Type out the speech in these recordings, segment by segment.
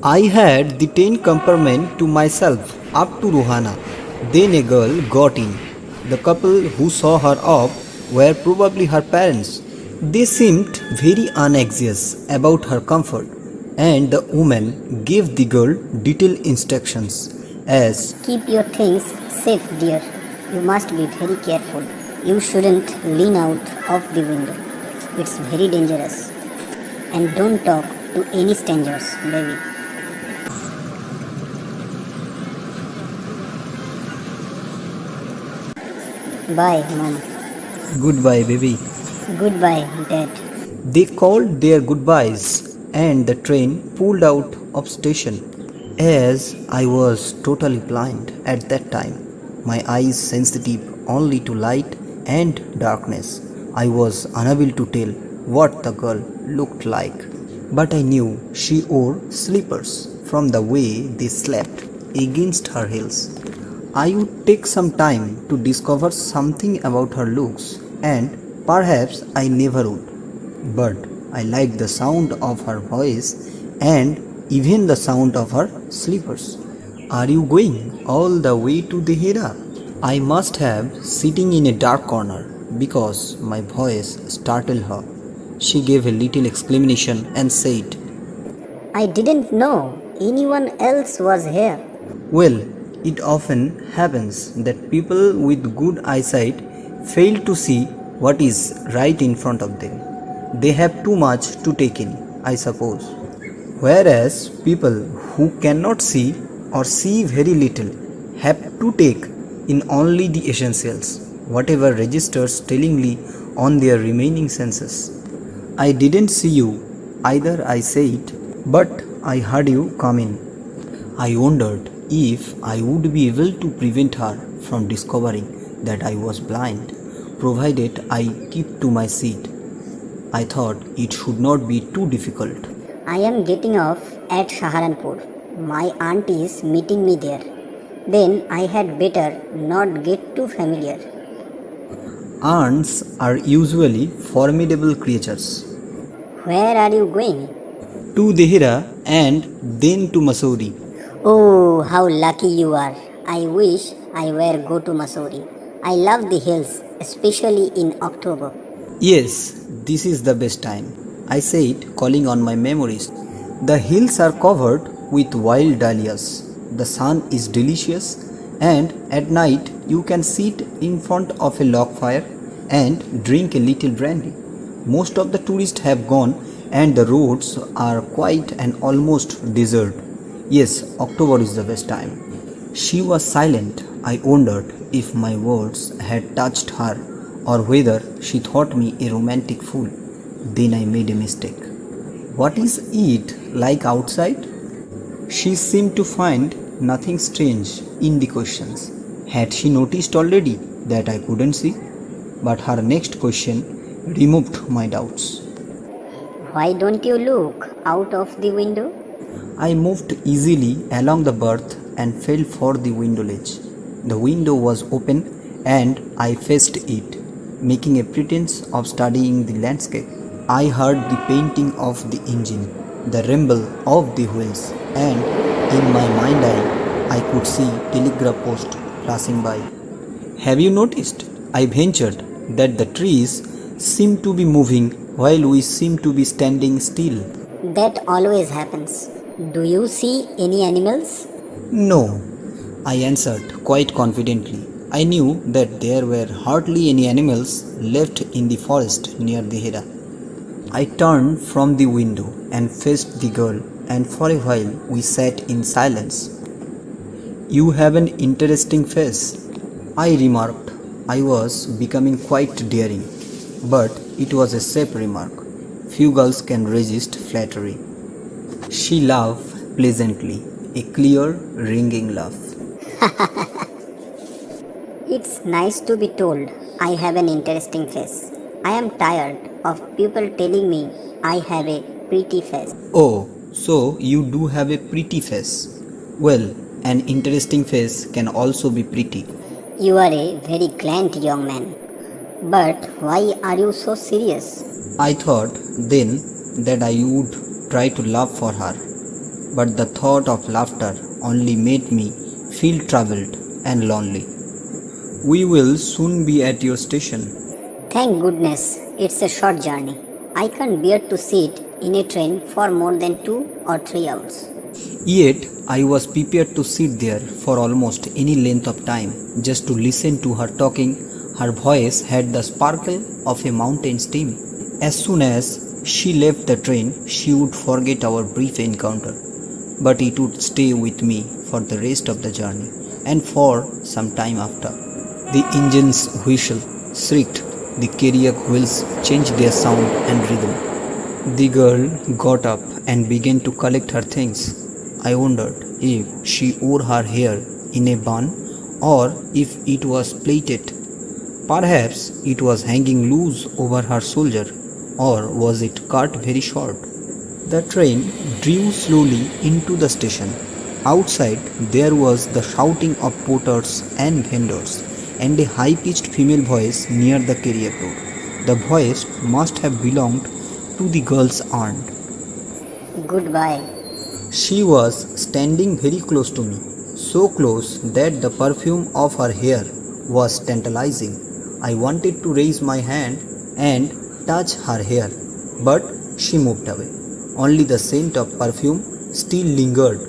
I had the 10 compartment to myself up to Rohana. Then a girl got in. The couple who saw her up were probably her parents. They seemed very anxious about her comfort, and the woman gave the girl detailed instructions as Keep your things safe, dear. You must be very careful. You shouldn't lean out of the window. It's very dangerous. And don't talk to any strangers, baby. Bye, mom. goodbye, baby. Goodbye, dad. They called their goodbyes and the train pulled out of station. As I was totally blind at that time, my eyes sensitive only to light and darkness, I was unable to tell what the girl looked like. But I knew she wore slippers from the way they slapped against her heels. I would take some time to discover something about her looks, and perhaps I never would. But I liked the sound of her voice and even the sound of her slippers. Are you going all the way to the Hera? I must have sitting in a dark corner because my voice startled her. She gave a little exclamation and said, I didn't know anyone else was here. well, it often happens that people with good eyesight fail to see what is right in front of them. They have too much to take in, I suppose. Whereas people who cannot see or see very little have to take in only the essentials, whatever registers tellingly on their remaining senses. I didn't see you either, I said, but I heard you come in. I wondered if I would be able to prevent her from discovering that I was blind, provided I kept to my seat. I thought it should not be too difficult. I am getting off at Saharanpur. My aunt is meeting me there. Then I had better not get too familiar. Ants are usually formidable creatures. Where are you going? To Dehira and then to Mussoorie. Oh, how lucky you are. I wish I were go to Missouri. I love the hills, especially in October. Yes, this is the best time, I said, calling on my memories. The hills are covered with wild dahlias. The sun is delicious, and at night you can sit in front of a log fire and drink a little brandy. Most of the tourists have gone, and the roads are quiet and almost desert. Yes, October is the best time. She was silent. I wondered if my words had touched her or whether she thought me a romantic fool. Then I made a mistake. What is it like outside? She seemed to find nothing strange in the questions. Had she noticed already that I couldn't see? But her next question removed my doubts. Why don't you look out of the window? I moved easily along the berth and fell for the window ledge. The window was open and I faced it, making a pretense of studying the landscape. I heard the painting of the engine, the rumble of the wheels, and in my mind eye, I could see telegraph post passing by. Have you noticed? I ventured that the trees seem to be moving while we seem to be standing still. That always happens. Do you see any animals? No, I answered quite confidently. I knew that there were hardly any animals left in the forest near the Hera. I turned from the window and faced the girl, and for a while we sat in silence. You have an interesting face, I remarked. I was becoming quite daring, but it was a safe remark. Few girls can resist flattery. She laughed pleasantly, a clear, ringing laugh. It's nice to be told I have an interesting face. I am tired of people telling me I have a pretty face. Oh, so you do have a pretty face. Well, an interesting face can also be pretty. You are a very gallant young man. But why are you so serious? I thought then that I would try to laugh for her. but the thought of laughter only made me feel troubled and lonely. We will soon be at your station. Thank goodness it's a short journey. I can't bear to sit in a train for more than 2 or 3 hours. Yet I was prepared to sit there for almost any length of time just to listen to her talking. Her voice had the sparkle of a mountain stream. As soon as she left the train, she would forget our brief encounter, but it would stay with me for the rest of the journey and for some time after. The engine's whistle shrieked, the carriage wheels changed their sound and rhythm. The girl got up and began to collect her things. I wondered if she wore her hair in a bun or if it was plaited. Perhaps it was hanging loose over her shoulder, or was it cut very short? The train drew slowly into the station. Outside there was the shouting of porters and vendors, and a high-pitched female voice near the carrier door. The voice must have belonged to the girl's aunt. Goodbye. She was standing very close to me, so close that the perfume of her hair was tantalizing. I wanted to raise my hand and touch her hair, but she moved away. Only the scent of perfume still lingered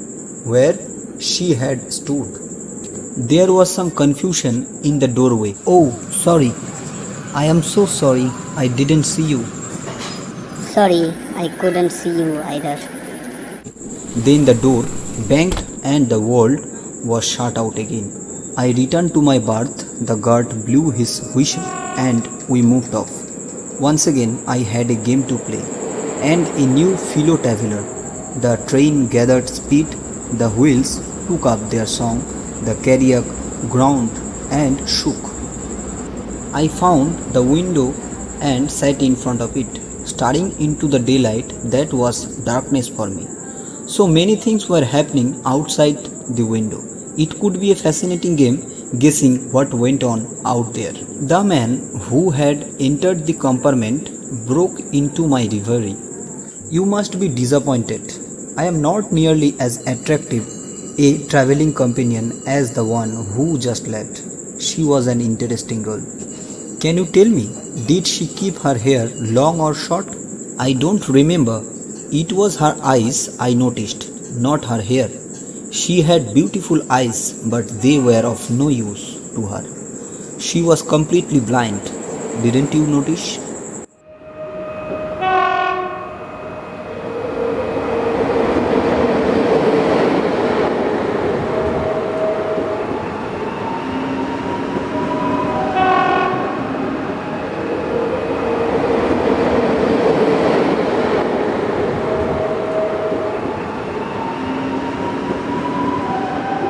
where she had stood. There was some confusion in the doorway. Oh, sorry. I am so sorry. I didn't see you. Sorry, I couldn't see you either. Then the door banged and the world was shut out again. I returned to my berth, the guard blew his whistle and we moved off. Once again I had a game to play and a new fellow traveler. The train gathered speed, the wheels took up their song, the carriage ground and shook. I found the window and sat in front of it, staring into the daylight that was darkness for me. So many things were happening outside the window. It could be a fascinating game guessing what went on out there. The man who had entered the compartment broke into my reverie. You must be disappointed. I am not nearly as attractive a traveling companion as the one who just left. She was an interesting girl. Can you tell me, did she keep her hair long or short? I don't remember. It was her eyes I noticed, not her hair. She had beautiful eyes, but they were of no use to her. She was completely blind. Didn't you notice?